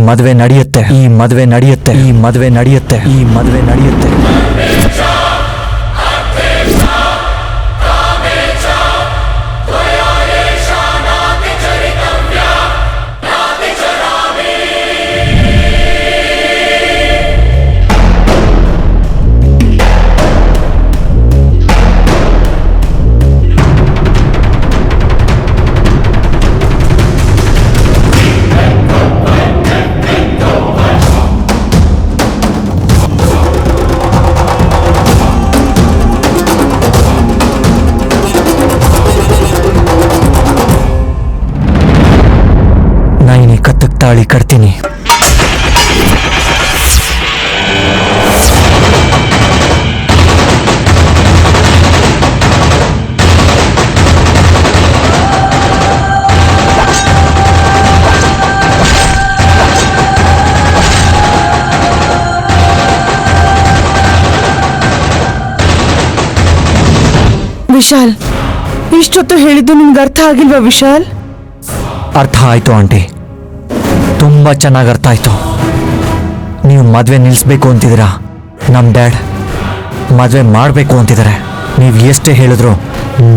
ಮದುವೆ ನಡೆಯುತ್ತೆ, ಈ ಮದುವೆ ನಡೆಯುತ್ತೆ, ಈ ಮದುವೆ ನಡೆಯುತ್ತೆ, ಈ ಮದುವೆ ನಡೆಯುತ್ತೆ. ನೈನಿ ಕತ್ತಕ್ಕೆ ತಾಳಿ ಕಟ್ತೀನಿ. ವಿಶಾಲ್, ಇಷ್ಟೊತ್ತು ಹೇಳಿದ್ದು ನಿಮ್ಗೆ ಅರ್ಥ ಆಗಿಲ್ವಾ ವಿಶಾಲ್? ಅರ್ಥ ಆಯ್ತು ಆಂಟಿ, ತುಂಬ ಚೆನ್ನಾಗಿ ಅರ್ಥ ಆಯ್ತು. ನೀವು ಮದುವೆ ನಿಲ್ಲಿಸ್ಬೇಕು ಅಂತಿದ್ದೀರಾ, ನಮ್ಮ ಡ್ಯಾಡ್ ಮದುವೆ ಮಾಡಬೇಕು ಅಂತಿದ್ದಾರೆ. ನೀವು ಎಷ್ಟೇ ಹೇಳಿದ್ರು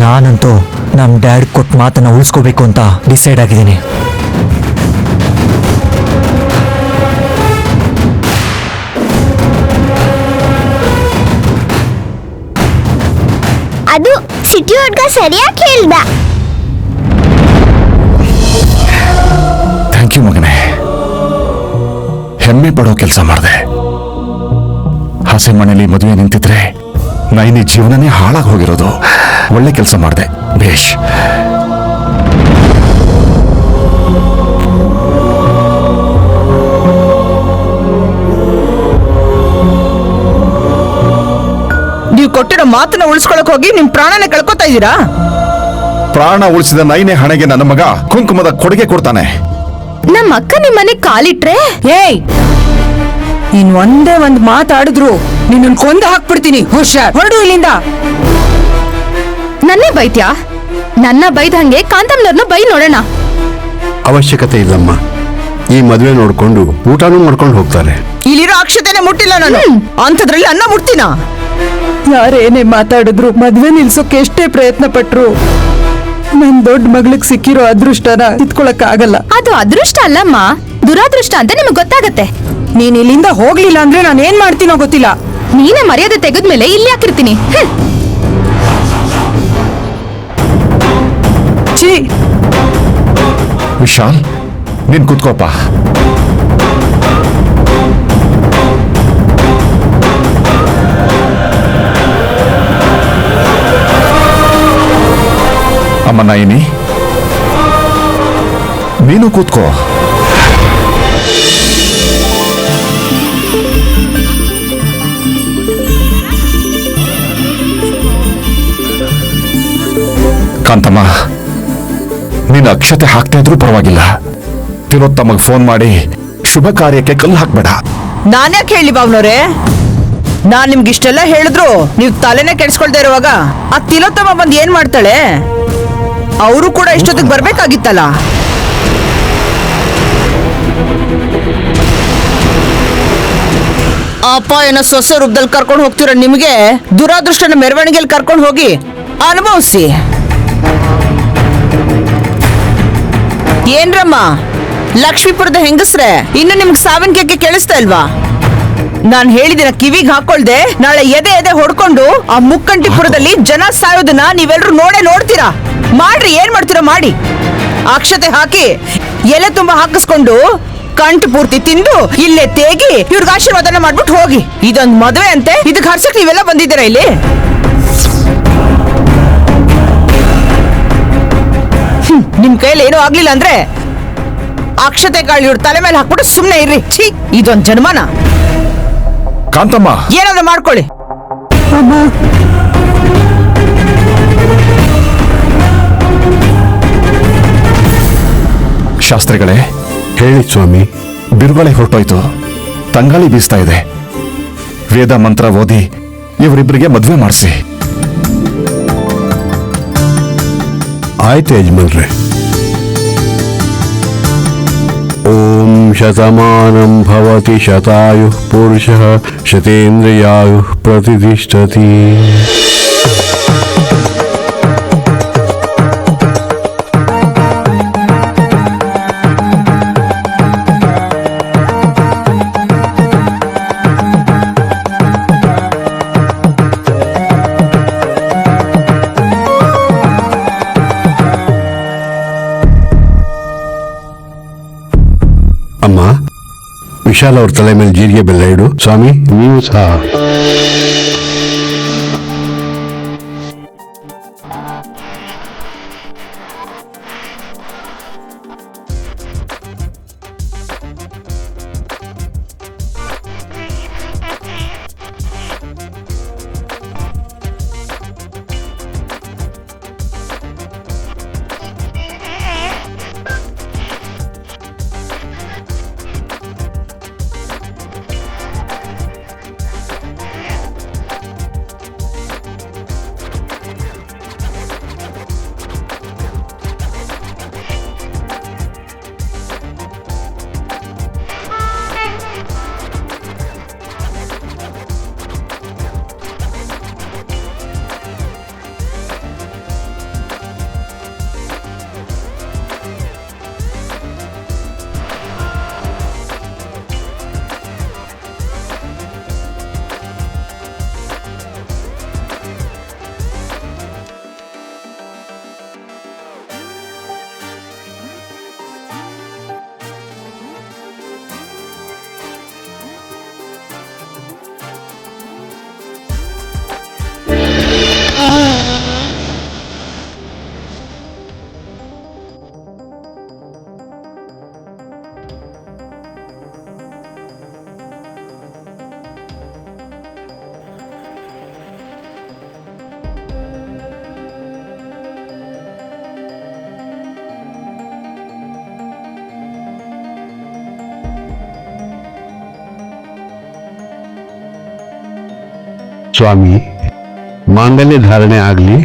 ನಾನಂತೂ ನಮ್ಮ ಡ್ಯಾಡ್ ಕೊಟ್ಟ ಮಾತನ್ನು ಉಳಿಸ್ಕೋಬೇಕು ಅಂತ ಡಿಸೈಡ್ ಆಗಿದ್ದೀನಿ. ಅದು ಸಿಟಿ ಹುಡ್ಗ ಸರಿಯಾಗಿ ಹೇಳ್ದ. ಥ್ಯಾಂಕ್ ಯು ಮಗನೇ, ಹೆಮ್ಮೆ ಪಡೋ ಕೆಲಸ ಮಾಡಿದೆ. ಹಸೆ ಮನೇಲಿ ಮದುವೆ ನಿಂತಿದ್ರೆ ನೈನಿ ಜೀವನನೇ ಹಾಳಾಗಿ ಹೋಗಿರೋದು. ಒಳ್ಳೆ ಕೆಲಸ ಮಾಡಿದೆ. ಬೇಷ್. ನೀವು ಕೊಟ್ಟಿರೋ ಮಾತನ್ನ ಉಳಿಸ್ಕೊಳಕ್ ಹೋಗಿ ನಿಮ್ ಪ್ರಾಣನೇ ಕಳ್ಕೊತಾ ಇದ್ದೀರಾ. ಪ್ರಾಣ ಉಳಿಸಿದ ನೈನೆ ಹಣೆಗೆ ನನ್ನ ಮಗ ಕುಂಕುಮದ ಕೊಡುಗೆ ಕೊಡ್ತಾನೆ. ನಮ್ಮ ಅಕ್ಕ ನಿಮ್ ಮನೆ ಕಾಲಿಟ್ರೆ ಏಯ್, ಇನ್ ಒಂದೇ ಒಂದ್ ಮಾತಾಡಿದ್ರು ನಿನ್ನ ಕೊಂದು ಹಾಕ್ಬಿಡ್ತೀನಿ. ಹುಷಾರ್, ಹೊರಡು ಇಲ್ಲಿಂದ. ನನ್ನೇ ಬೈತ್ಯಾ? ನನ್ನ ಬೈದಂಗೆ ಕಾಂತಮ್ಮನವ್ರನ್ನ ಬೈ ನೋಡೋಣ. ಅವಶ್ಯಕತೆ ಇಲ್ಲಮ್ಮ, ಈ ಮದುವೆ ನೋಡ್ಕೊಂಡು ಊಟನೂ ಮಾಡ್ಕೊಂಡು ಹೋಗ್ತಾರೆ. ಇಲ್ಲಿರೋ ಅಕ್ಷತೆನೆ ಮುಟ್ಟಿಲ್ಲ ನಾನು, ಅಂಥದ್ರಲ್ಲಿ ಅನ್ನ ಮುಟ್ತೀನ? ಯಾರೇನೇ ಮಾತಾಡಿದ್ರು ಮದ್ವೆ ನಿಲ್ಸೋಕೆ ಎಷ್ಟೇ ಪ್ರಯತ್ನ ಪಟ್ರು ನನ್ ದೊಡ್ಡ ಮಗಳಿಗೆ ಸಿಕ್ಕಿರೋ ಅದೃಷ್ಟನ ಇತ್ಕೊಳಕ್ ಆಗಲ್ಲ. ಅದು ಅದೃಷ್ಟ ಅಲ್ಲಮ್ಮ, ದುರಾದೃಷ್ಟ ಅಂತ ನಿಮ್ಗೆ ಗೊತ್ತಾಗತ್ತೆ. ನೀನ್ ಇಲ್ಲಿಂದ ಹೋಗ್ಲಿಲ್ಲ ಅಂದ್ರೆ ನಾನು ಏನ್ ಮಾಡ್ತೀನೋ ಗೊತ್ತಿಲ್ಲ. ನೀನೇ ಮರ್ಯಾದೆ ತೆಗೆದ್ಮೇಲೆ ಇಲ್ಲಿ ಹಾಕಿರ್ತೀನಿ. ಛೀ, ವಿಶಾಲ್, ನೀನ್ ಕೂತ್ಕೋಪ. ಅಮ್ಮ ನೈನಿ, ನೀನು ಕೂತ್ಕೋ. ಕಾಂತಮ್ಮ, ನೀನು ಅಕ್ಷತೆ ಹಾಕ್ತಾ ಇದ್ರೂ ಪರವಾಗಿಲ್ಲ. ತಿಲೋತ್ತಮಗೆ ಫೋನ್ ಮಾಡಿ ಶುಭ ಕಾರ್ಯಕ್ಕೆ ಕಲ್ಲು ಹಾಕ್ಬೇಡ. ನಾನ್ಯಾಕೆ ಹೇಳಿ ಬಾವ್ನವ್ರೆ? ನಾನ್ ನಿಮ್ಗೆ ಇಷ್ಟೆಲ್ಲ ಹೇಳಿದ್ರು ನೀವ್ ತಲೆನೇ ಕೆಡ್ಸ್ಕೊಳ್ತಾ ಇರುವಾಗ ಆ ತಿಲೋತ್ತಮ ಬಂದ್ ಏನ್ ಮಾಡ್ತಾಳೆ? ಅವರು ಕೂಡ ಇಷ್ಟೊತ್ತಿಗೆ ಬರ್ಬೇಕಾಗಿತ್ತಲ್ಲ. ಅಪ್ಪ ಏನೋ ಸೊಸೆ ರೂಪದಲ್ಲಿ ಕರ್ಕೊಂಡು ಹೋಗ್ತಿರೋ ನಿಮ್ಗೆ ದುರಾದೃಷ್ಟನ ಮೆರವಣಿಗೆಯಲ್ಲಿ ಕರ್ಕೊಂಡು ಹೋಗಿ ಅನುಭವಿಸಿ. ಏನ್ರಮ್ಮ ಲಕ್ಷ್ಮೀಪುರದ ಹೆಂಗಸ್ರೆ, ಇನ್ನು ನಿಮ್ಗೆ ಸಾವಿನ ಕೇಕೆ ಕೇಳಿಸ್ತಾ ಇಲ್ವಾ? ನಾನ್ ಹೇಳಿದಿನ ಕಿವಿಗೆ ಹಾಕೊಳ್ದೆ ನಾಳೆ ಎದೆ ಎದೆ ಹೊಡ್ಕೊಂಡು ಆ ಮುಕ್ಕಂಟಿಪುರದಲ್ಲಿ ಜನ ಸಾಯೋದನ್ನ ನೀವೆಲ್ರು ನೋಡ್ತೀರಾ. ಮಾಡ್ರಿ, ಏನ್ ಮಾಡ್ತೀರಾ ಮಾಡಿ. ಅಕ್ಷತೆ ಹಾಕಿ ಎಲೆ ತುಂಬಾ ಹಾಕಿಸ್ಕೊಂಡು ಕಂಠ ಪೂರ್ತಿ ತಿಂದು ಇಲ್ಲೇ ತೇಗಿ ಇವ್ರಿಗೆ ಆಶೀರ್ವಾದನ ಮಾಡ್ಬಿಟ್ಟು ಹೋಗಿ. ಇದೊಂದ್ ಮದುವೆ ಅಂತೆ, ಇದಕ್ಕೆ ಹರ್ಸಕ್ ನೀವೆಲ್ಲ ಬಂದಿದ್ದೀರಾ ಇಲ್ಲಿ? ನಿಮ್ ಕೈಯಲ್ಲಿ ಏನೂ ಆಗ್ಲಿಲ್ಲ ಅಂದ್ರೆ ಅಕ್ಷತೆ ಕಾಳು ಇವ್ರ ತಲೆ ಮೇಲೆ ಹಾಕ್ಬಿಟ್ಟು ಸುಮ್ನೆ ಇರ್ರಿ. ಛೀ, ಇದೊಂದ್ ಜನ್ಮನ. ಕಾಂತಮ್ಮ, ಏನಾದ್ರೂ ಮಾಡ್ಕೊಳ್ಳಿ. ಶಾಸ್ತ್ರಿಗಳೇ, ಹೇಳಿ ಸ್ವಾಮಿ. ಬಿರುಗಾಳಿ ಹೊರಟೋಯ್ತು, ತಂಗಾಳಿ ಬೀಸ್ತಾ ಇದೆ. ವೇದ ಮಂತ್ರ ಓದಿ ಇವರಿಬ್ಬರಿಗೆ ಮದುವೆ ಮಾಡಿಸಿ. ಆಯ್ತು ಯಜಮಾನ್ರೆ. ಓಂ ಶತಮಾನಂ ಭವತಿ ಶತಾಯುಃ ಪುರುಷಃ ಶತೇಂದ್ರಿಯಾಯುಃ ಪ್ರತಿಷ್ಠತಿ. ಅಮ್ಮ, ವಿಶಾಲ್ ಅವ್ರ ತಲೆ ಮೇಲೆ ಜೀರಿಗೆ ಬೆಲ್ಲ ಇಡು. ಸ್ವಾಮಿ, ನೀವು ಸಹ. ಸ್ವಾಮಿ, ಮಾಂಗಲ್ಯ ಧಾರಣೆ ಆಗಲಿ.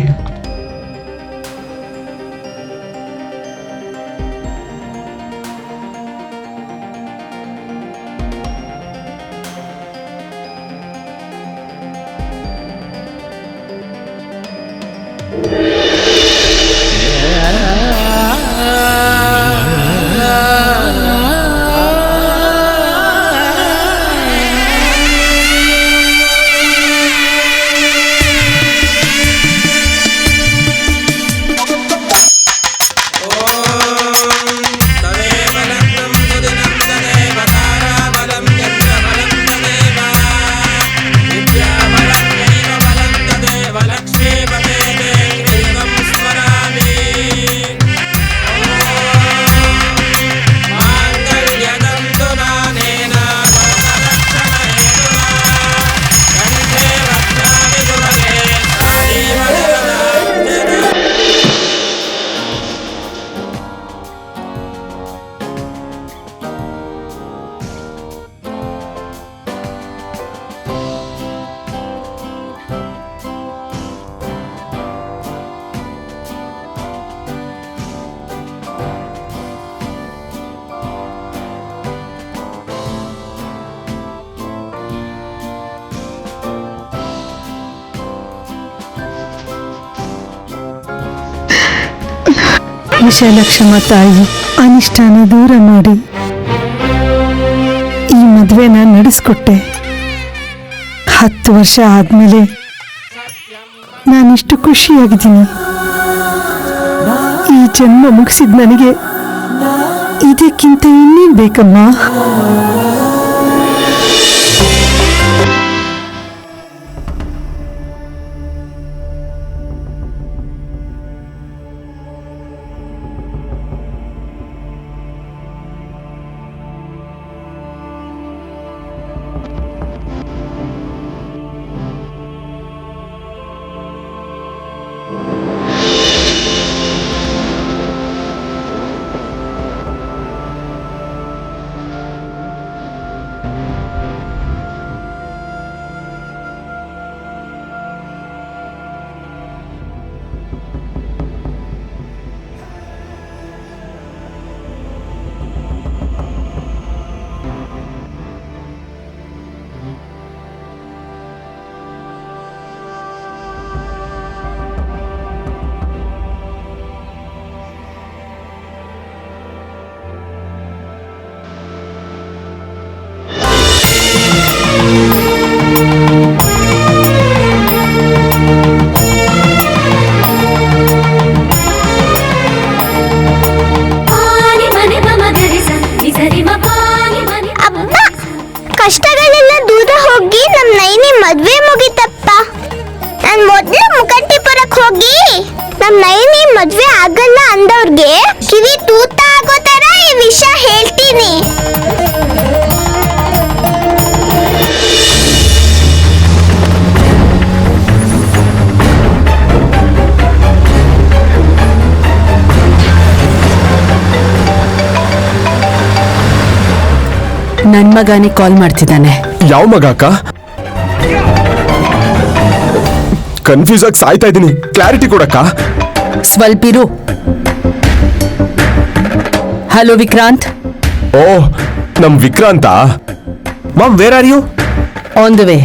ವಿಶಾಲಕ್ಷಮ ತಾಯಿ, ಅನಿಷ್ಟನ ದೂರ ಮಾಡಿ ಈ ಮದುವೆನ ನಡೆಸ್ಕೊಟ್ಟೆ. 10 ವರ್ಷ ಆದ್ಮೇಲೆ ನಾನಿಷ್ಟು ಖುಷಿಯಾಗಿದ್ದೀನಿ. ಈ ಜನ್ಮ ಮುಗಿಸಿದ ನನಗೆ ಇದಕ್ಕಿಂತ ಇನ್ನೇನು ಬೇಕಮ್ಮ? ಮದ್ವೆ ಮುಗಿತಪ್ಪ. ನಾನ್ ಮೊದ್ಲು ಮುಕಂಟಿಪುರಕ್ ಹೋಗಿ ನಮ್ ನೈನಿ ಮದ್ವೆ ಆಗಲ್ಲ ಅಂದವ್ರಿಗೆ ಕಿವಿ ತೂತ ಆಗೋ ತರ ಈ ವಿಷಯ ಹೇಳ್ತೀನಿ. ನನ್ ಮಗನೇ ಕಾಲ್ ಮಾಡ್ತಿದ್ದಾನೆ. ಯಾವ ಮಗ ಅಕ್ಕ? ಕನ್ಫ್ಯೂಸ್ ಆಗಿ ಸಾಯ್ತಾ ಇದ್ದೀನಿ, ಕ್ಲಾರಿಟಿ ಕೊಡಕ್ಕ. ಸ್ವಲ್ಪ ಇರು. ಹಲೋ ವಿಕ್ರಾಂತ್. ಓ, ನಮ್ Vikrant. Mom, where are you? On the way.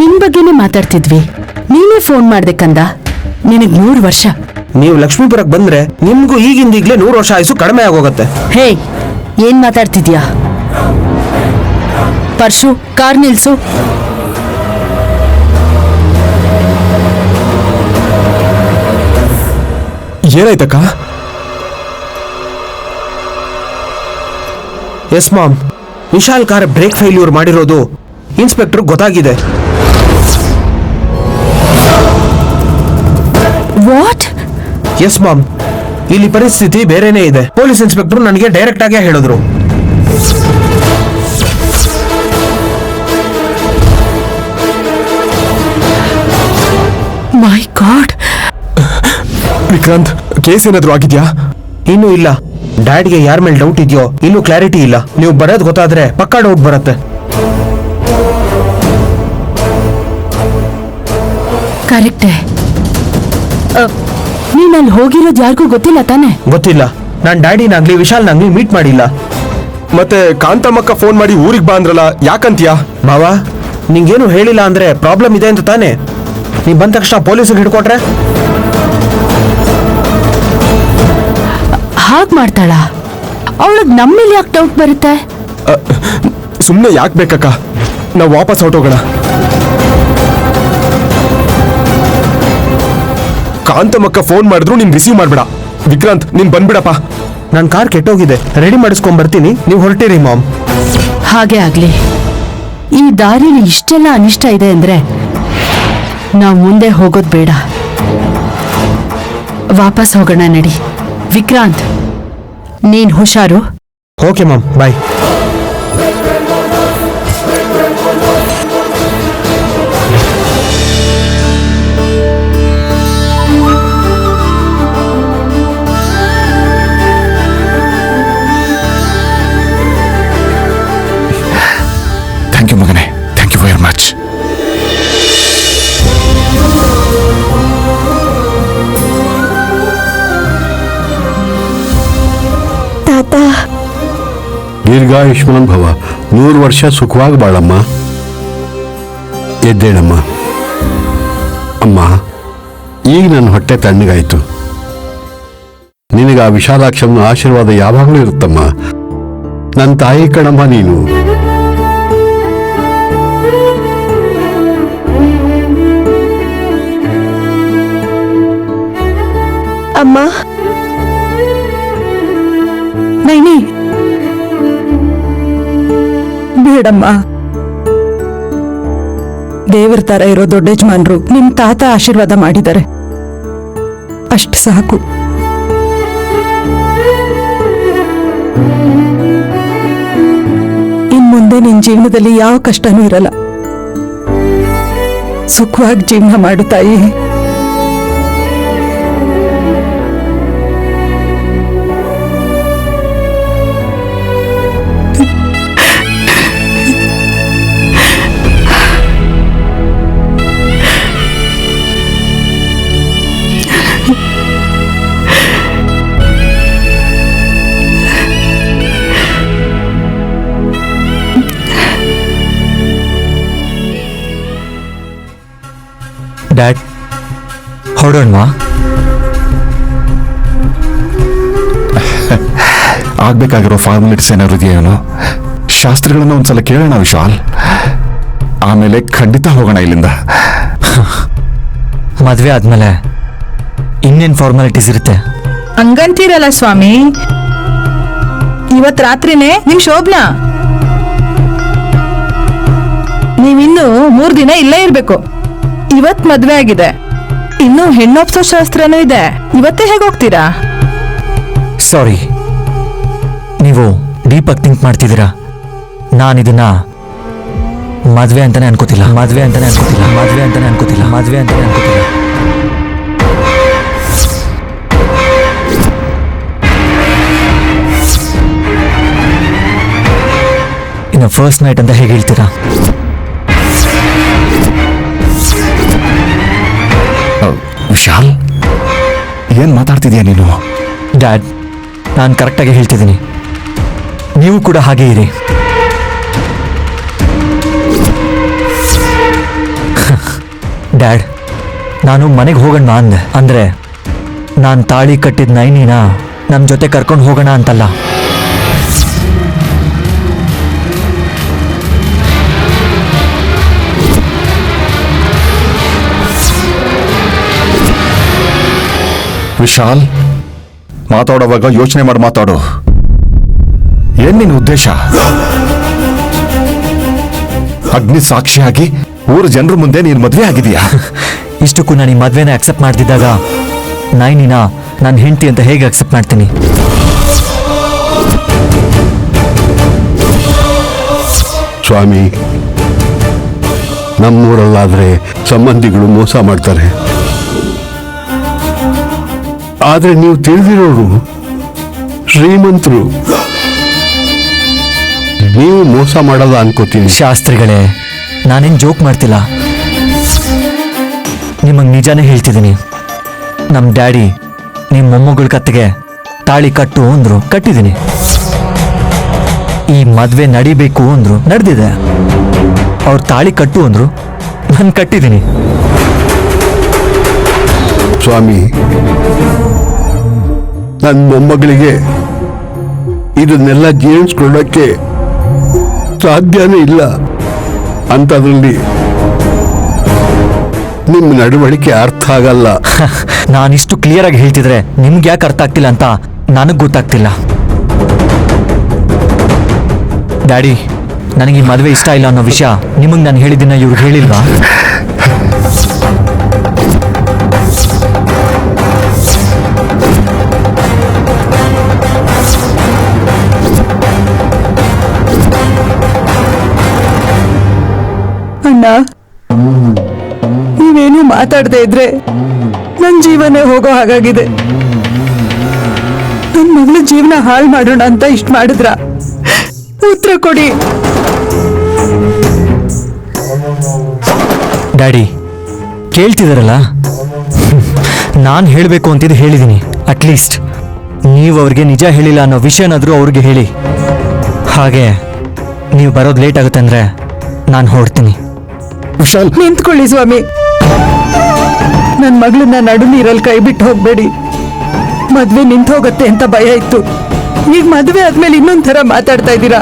ನಿನ್ ಬಗ್ಗೆನೇ ಮಾತಾಡ್ತಿದ್ವಿ, ನೀನೇ ಫೋನ್ ಮಾಡ್ದೆ ಕಂದ. ನಿನಗ್ 100 ವರ್ಷ. ನೀವು ಲಕ್ಷ್ಮೀಪುರಕ್ಕೆ ಬಂದ್ರೆ ನಿಮ್ಗೂ ಈಗಿಂದೀಗ್ಲೇ 100 ವರ್ಷ ಆಯುಸು ಕಡಿಮೆ ಆಗೋಗತ್ತೆ. ಹೇ, ಏನ್ ಮಾತಾಡ್ತಿದ್ಯಾ? ಪರ್ಶು, ಕಾರ್ ನಿಲ್ಸು. ಏನಾಯ್ತಕ್ಕ? Yes mom, Vishal car brake failure ಮಾಡಿರೋದು ಇನ್ಸ್ಪೆಕ್ಟರ್ ಗೊತ್ತಾಗಿದೆ. ವಾಟ್? ಎಸ್ ಮಾಮ್, ಇಲ್ಲಿ ಪರಿಸ್ಥಿತಿ ಬೇರೆನೇ ಇದೆ. ಪೊಲೀಸ್ ಇನ್ಸ್ಪೆಕ್ಟರ್ ನನಗೆ ಡೈರೆಕ್ಟ್ ಆಗೇ ಹೇಳಿದ್ರು. ಮೈ ಗಾಡ್. ವಿಕ್ರಾಂತ್, ಕೇಸ್ ಏನಾದ್ರು ಆಗಿದ್ಯಾ? ಇನ್ನೂ ಇಲ್ಲ. ಡ್ಯಾಡ್ಗೆ ಯಾರ ಮೇಲೆ ಡೌಟ್ ಇದೆಯೋ ಇನ್ನೂ ಕ್ಲಾರಿಟಿ ಇಲ್ಲ. ನೀವು ಬರೋದು ಗೊತ್ತಾದ್ರೆ ಪಕ್ಕಾ ಡೌಟ್ ಬರುತ್ತೆ. ಕರೆಕ್ಟೇ. ನೀನ್ ಅಲ್ಲಿ ಹೋಗಿರೋದು ಯಾರಿಗೂ ಗೊತ್ತಿಲ್ಲ ತಾನೆ? ಗೊತ್ತಿಲ್ಲ. ನಾನ್ ಡ್ಯಾಡಿನಾಗ್ಲಿ ವಿಶಾಲ್ನಾಗ್ಲಿ ಮೀಟ್ ಮಾಡಿಲ್ಲ. ಮತ್ತೆ ಕಾಂತಮ್ಮಕ್ಕ ಫೋನ್ ಮಾಡಿ ಊರಿಗೆ ಬಾ ಅಂದ್ರಲ್ಲ, ಯಾಕಂತೀಯಾ? ಮಾವ, ನಿಂಗೇನು ಹೇಳಿಲ್ಲ ಅಂದ್ರೆ ಪ್ರಾಬ್ಲಮ್ ಇದೆ ಅಂತ ತಾನೆ? ನೀ ಬಂದ ತಕ್ಷಣ ಪೊಲೀಸಿಗೆ ಹಿಡ್ಕೊಟ್ರೆ? ಹಾಗ್ ಮಾಡ್ತಾಳ? ಅವಳಗ್ ನಮ್ಮೇಲೆ ಯಾಕೆ ಡೌಟ್ ಬರುತ್ತೆ? ಸುಮ್ಮನೆ ಯಾಕೆ ಬೇಕಕ್ಕ, ನಾವು ವಾಪಸ್ ಹೊರಟೋಗೋಣ. ಕಾಂತಮ್ಮಕ್ಕ ಫೋನ್ ಮಾಡಿದ್ರು ನೀನ್ ರಿಸೀವ್ ಮಾಡ್ಬೇಡ. ವಿಕ್ರಾಂತ್, ನೀನ್ ಬಂದ್ಬಿಡಪ್ಪ. ನನ್ನ ಕಾರ್ ಕೆಟ್ಟೋಗಿದೆ, ರೆಡಿ ಮಾಡಿಸ್ಕೊಂಡ್ ಬರ್ತೀನಿ, ನೀವು ಹೊರಟಿರಿ ಮಾಮ್. ಹಾಗೆ ಆಗ್ಲಿ. ಈ ದಾರಿಲಿ ಇಷ್ಟೆಲ್ಲ ಅನಿಷ್ಟ ಇದೆ ಅಂದ್ರೆ ನಾವು ಮುಂದೆ ಹೋಗೋದ್ ಬೇಡ. ವಾಪಸ್ ಹೋಗೋಣ ನಡಿ. ವಿಕ್ರಾಂತ್, ನೀನ್ ಹುಷಾರು. Okay mom, bye. Thank you ಮಗನೇ, ಥ್ಯಾಂಕ್ ಯು ವೆರಿ ಮಚ್. ತಾತ, ದೀರ್ಘಾಯುಷ್ಮಾನ್ ಭವ. 100 ವರ್ಷ ಸುಖವಾಗಿ ಬಾಳಮ್ಮ. ಎದ್ದೇಳಮ್ಮ. ಅಮ್ಮ, ಈಗ ನನ್ನ ಹೊಟ್ಟೆ ತಣ್ಣಗಾಯ್ತು. ನಿನಗೆ ಆ ವಿಶಾಲಾಕ್ಷನ ಆಶೀರ್ವಾದ ಯಾವಾಗಲೂ ಇರುತ್ತಮ್ಮ. ನನ್ನ ತಾಯಿ ಕಣಮ್ಮ ನೀನು. ಅಮ್ಮ. ನೈನಿ, ಬೇಡಮ್ಮ. ದೇವರ ತರ ಇರೋ ದೊಡ್ಡ ಯಜಮಾನ್ರು ನಿಮ್ ತಾತ ಆಶೀರ್ವಾದ ಮಾಡಿದ್ದಾರೆ, ಅಷ್ಟು ಸಾಕು. ಇನ್ ಮುಂದೆ ನಿನ್ ಜೀವನದಲ್ಲಿ ಯಾವ ಕಷ್ಟನೂ ಇರಲ್ಲ. ಸುಖವಾಗಿ ಜೀವನ ಮಾಡು ತಾಯಿ. ಡ್ಯಾಡ್, ಹೊರಡೋಣವಾ? ಆಗ್ಬೇಕಾಗಿರೋ ಫಾರ್ಮಾಲಿಟೀಸ್ ಏನಾದ್ರು ಇದೆಯೇನೋ? ಶಾಸ್ತ್ರಿಗಳನ್ನ ಒಂದ್ಸಲ ಕೇಳೋಣ ವಿಶಾಲ್, ಆಮೇಲೆ ಖಂಡಿತ ಹೋಗೋಣ ಇಲ್ಲಿಂದ. ಮದ್ವೆ ಆದ್ಮೇಲೆ ಇನ್ನೇನ್ ಫಾರ್ಮಾಲಿಟೀಸ್ ಇರುತ್ತೆ? ಹಂಗಂತೀರಲ್ಲ ಸ್ವಾಮಿ. ಇವತ್ ರಾತ್ರಿನೇ ನಿಮ್ ಶೋಭನಾ ನೀವಿನ್ನು 3 ದಿನ ಇಲ್ಲೇ ಇರ್ಬೇಕು. ಇವತ್ ಮದ್ವೆ ಆಗಿದೆ, ಇನ್ನು ಹೆಣ್ಣೊಪ್ಸೋ ಶಾಸ್ತ್ರನೂ ಇದೆ. ಇವತ್ತೇ ಹೇಗೆ ಹೋಗ್ತೀರಾ? ಸಾರಿ, ನೀವು ಡೀಪಾಗಿ ಥಿಂಕ್ ಮಾಡ್ತಿದ್ದೀರಾ. ನಾನಿದನ್ನ ಮದ್ವೆ ಅಂತಾನೆ ಅನ್ಕೋತಿಲ್ಲ. ಇನ್ನು ಫಸ್ಟ್ ನೈಟ್ ಅಂತ ಹೇಗೆ ಹೇಳ್ತೀರಾ? ವಿಶಾಲ್, ಏನ್ ಮಾತಾಡ್ತಿದ್ಯಾ ನೀನು? ಡ್ಯಾಡ್, ನಾನು ಕರೆಕ್ಟಾಗಿ ಹೇಳ್ತಿದ್ದೀನಿ, ನೀವು ಕೂಡ ಹಾಗೆ ಇರಿ. ಡ್ಯಾಡ್, ನಾನು ಮನೆಗೆ ಹೋಗೋಣ ಅಂದೆ. ಅಂದ್ರೆ ನಾನು ತಾಳಿ ಕಟ್ಟಿದ ನೈನಿನ ನಮ್ಮ ಜೊತೆ ಕರ್ಕೊಂಡು ಹೋಗೋಣ ಅಂತಲ್ಲ. ವಿಶಾಲ್, ಮಾತಾಡೋವಾಗ ಯೋಚನೆ ಮಾಡಿ ಮಾತಾಡು. ಏನ್ ನಿನ್ನ ಉದ್ದೇಶ? ಅಗ್ನಿ ಸಾಕ್ಷಿಯಾಗಿ ಊರ ಜನರ ಮುಂದೆ ನೀನು ಮದುವೆ ಆಗಿದೀಯಾ? ಇಷ್ಟಕ್ಕೂ ನಾನು ಈ ಮದುವೆನ ಅಕ್ಸೆಪ್ಟ್ ಮಾಡ್ತಿದ್ದಾಗ ನೈನಿನ ನನ್ನ ಹೆಂಡತಿ ಅಂತ ಹೇಗೆ ಅಕ್ಸೆಪ್ಟ್ ಮಾಡ್ತೀನಿ? ಸ್ವಾಮಿ, ನಮ್ಮೂರಲ್ಲಾದ್ರೆ ಸಂಬಂಧಿಗಳು ಮೋಸ ಮಾಡ್ತಾರೆ. ಆದ್ರೆ ನೀವು ತಿಳಿದಿರೋರು ಶ್ರೀಮಂತರು, ನೀವು ಮೋಸ ಮಾಡಲ್ಲ ಅನ್ಕೋತೀನಿ. ಶಾಸ್ತ್ರಿಗಳೇ, ನಾನೇನು ಜೋಕ್ ಮಾಡ್ತಿಲ್ಲ, ನಿಮಗೆ ನಿಜಾನೇ ಹೇಳ್ತಿದ್ದೀನಿ. ನಮ್ಮ ಡ್ಯಾಡಿ ನಿಮ್ಮ ಮೊಮ್ಮಗಳ ಕತ್ತಿಗೆ ತಾಳಿ ಕಟ್ಟು ಅಂದ್ರು, ಕಟ್ಟಿದ್ದೀನಿ. ಈ ಮದುವೆ ನಡಿಬೇಕು ಅಂದ್ರು, ನಡೆದಿದೆ. ಅವ್ರು ತಾಳಿ ಕಟ್ಟು ಅಂದ್ರು, ನಾನು ಕಟ್ಟಿದ್ದೀನಿ. ಸ್ವಾಮಿ, ನನ್ನ ಮೊಮ್ಮಗಳಿಗೆ ಇದನ್ನೆಲ್ಲ ಜೀರ್ಣಿಸ್ಕೊಳ್ಳೋಕ್ಕೆ ಸಾಧ್ಯನೇ ಇಲ್ಲ. ಅಂಥದ್ರಲ್ಲಿ ನಿಮ್ಮ ನಡವಳಿಕೆ ಅರ್ಥ ಆಗಲ್ಲ. ನಾನಿಷ್ಟು ಕ್ಲಿಯರ್ ಆಗಿ ಹೇಳ್ತಿದ್ರೆ ನಿಮ್ಗೆ ಯಾಕೆ ಅರ್ಥ ಆಗ್ತಿಲ್ಲ ಅಂತ ನನಗೆ ಗೊತ್ತಾಗ್ತಿಲ್ಲ. ಡ್ಯಾಡಿ, ನನಗೆ ಈ ಮದುವೆ ಇಷ್ಟ ಇಲ್ಲ ಅನ್ನೋ ವಿಷಯ ನಿಮಗೆ ನಾನು ಹೇಳಿದ್ದೀನ ಇವ್ರು ಹೇಳಿಲ್ವಾ? ಅಣ್ಣ, ನೀವೇನು ಮಾತಾಡದೆ ಇದ್ರೆ ನನ್ನ ಜೀವನೇ ಹೋಗೋ ಹಾಗಾಗಿದೆ. ನನ್ನ ಮಗಳ ಜೀವನ ಹಾಳು ಮಾಡೋಣ ಅಂತ ಇಷ್ಟ ಮಾಡಿದ್ರ? ಉತ್ತರ ಕೊಡಿ. ಡ್ಯಾಡಿ, ಕೇಳ್ತಿದಾರಲ್ಲ, ನಾನು ಹೇಳಬೇಕು ಅಂತಿದ್ದು ಹೇಳಿದ್ದೀನಿ. ಅಟ್ಲೀಸ್ಟ್ ನೀವು ಅವ್ರಿಗೆ ನಿಜ ಹೇಳಿಲ್ಲ ಅನ್ನೋ ವಿಷಯನಾದರೂ ಅವ್ರಿಗೆ ಹೇಳಿ. ಹಾಗೆ ನೀವು ಬರೋದು ಲೇಟ್ ಆಗುತ್ತೆ ಅಂದರೆ ನಾನು ಹೊರಡ್ತೀನಿ. ವಿಶಾಲ್, ನಿಂತ್ಕೊಳ್ಳಿ ಸ್ವಾಮಿ. ನನ್ನ ಮಗಳನ್ನ ನಡು ನೀರಲ್ಲಿ ಕೈ ಬಿಟ್ಟು ಹೋಗ್ಬೇಡಿ. ಮದ್ವೆ ನಿಂತು ಹೋಗುತ್ತೆ ಅಂತ ಭಯ ಇತ್ತು. ಈಗ ಮದ್ವೆ ಆದ್ಮೇಲೆ ಇನ್ನೊಂಥರ ಮಾತಾಡ್ತಾ ಇದ್ದೀರಾ.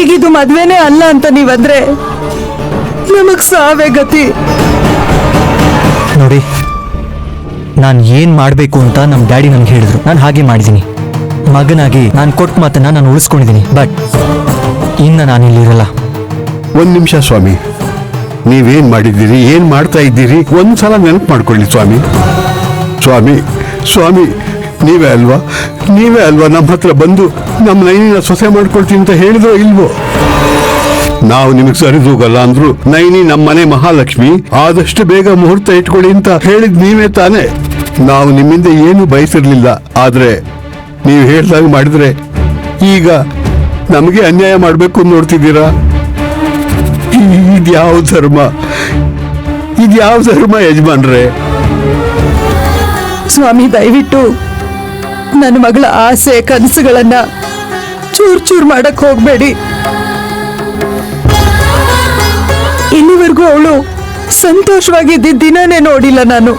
ಈಗಿದು ಮದ್ವೆನೇ ಅಲ್ಲ ಅಂತ ನೀವಂದ್ರೆ ನಮಗ್ ಸಾವೇ ಗತಿ. ನೋಡಿ, ನಾನು ಏನು ಮಾಡಬೇಕು ಅಂತ ನಮ್ಮ ಡ್ಯಾಡಿ ನನಗೆ ಹೇಳಿದ್ರು, ನಾನು ಹಾಗೆ ಮಾಡಿದ್ದೀನಿ. ಮಗನಾಗಿ ನಾನು ಕೊಟ್ಟ ಮಾತನ್ನ ನಾನು ಉಳಿಸ್ಕೊಂಡಿದ್ದೀನಿ. ಬಟ್ ಇನ್ನು ನಾನು ಇಲ್ಲಿರಲ್ಲ. ಒಂದ್ ನಿಮಿಷ ಸ್ವಾಮಿ, ನೀವೇನ್ ಮಾಡಿದ್ದೀರಿ, ಏನ್ ಮಾಡ್ತಾ ಇದ್ದೀರಿ ಒಂದ್ಸಲ ನೆನಪು ಮಾಡ್ಕೊಳ್ಳಿ ಸ್ವಾಮಿ. ಸ್ವಾಮಿ ಸ್ವಾಮಿ, ನೀವೇ ಅಲ್ವಾ ನಮ್ಮ ಹತ್ರ ಬಂದು ನಮ್ಮ ನೈನಿನ ಸೊಸೆ ಮಾಡ್ಕೊಳ್ತೀನಿ ಅಂತ ಹೇಳಿದ್ರೋ ಇಲ್ವೋ? ನಾವು ನಿಮಗೆ ಸರಿದೂಗಲ್ಲ ಅಂದ್ರು ನೈನಿ ನಮ್ಮನೆ ಮಹಾಲಕ್ಷ್ಮಿ, ಆದಷ್ಟು ಬೇಗ ಮುಹೂರ್ತ ಇಟ್ಕೊಳ್ಳಿ ಅಂತ ಹೇಳಿದ್ ನೀವೇ ತಾನೇ. ನಾವು ನಿಮ್ಮಿಂದ ಏನು ಬಯಸಿರ್ಲಿಲ್ಲ. ಆದ್ರೆ ನೀವು ಹೇಳ್ದಾಗ ಮಾಡಿದ್ರೆ ಈಗ ನಮಗೆ ಅನ್ಯಾಯ ಮಾಡ್ಬೇಕು ನೋಡ್ತಿದ್ದೀರಾ? ಇದ್ಯಾವ ಧರ್ಮ ಯಜಮಾನ್ರೆ? ಸ್ವಾಮಿ, ದಯವಿಟ್ಟು ನನ್ನ ಮಗಳ ಆಸೆ ಕನಸುಗಳನ್ನ ಚೂರ್ ಮಾಡಕ್ ಹೋಗ್ಬೇಡಿ. ಇಲ್ಲಿವರೆಗೂ ಅವಳು ಸಂತೋಷವಾಗಿದ್ದ ದಿನನೇ ನೋಡಿಲ್ಲ ನಾನು.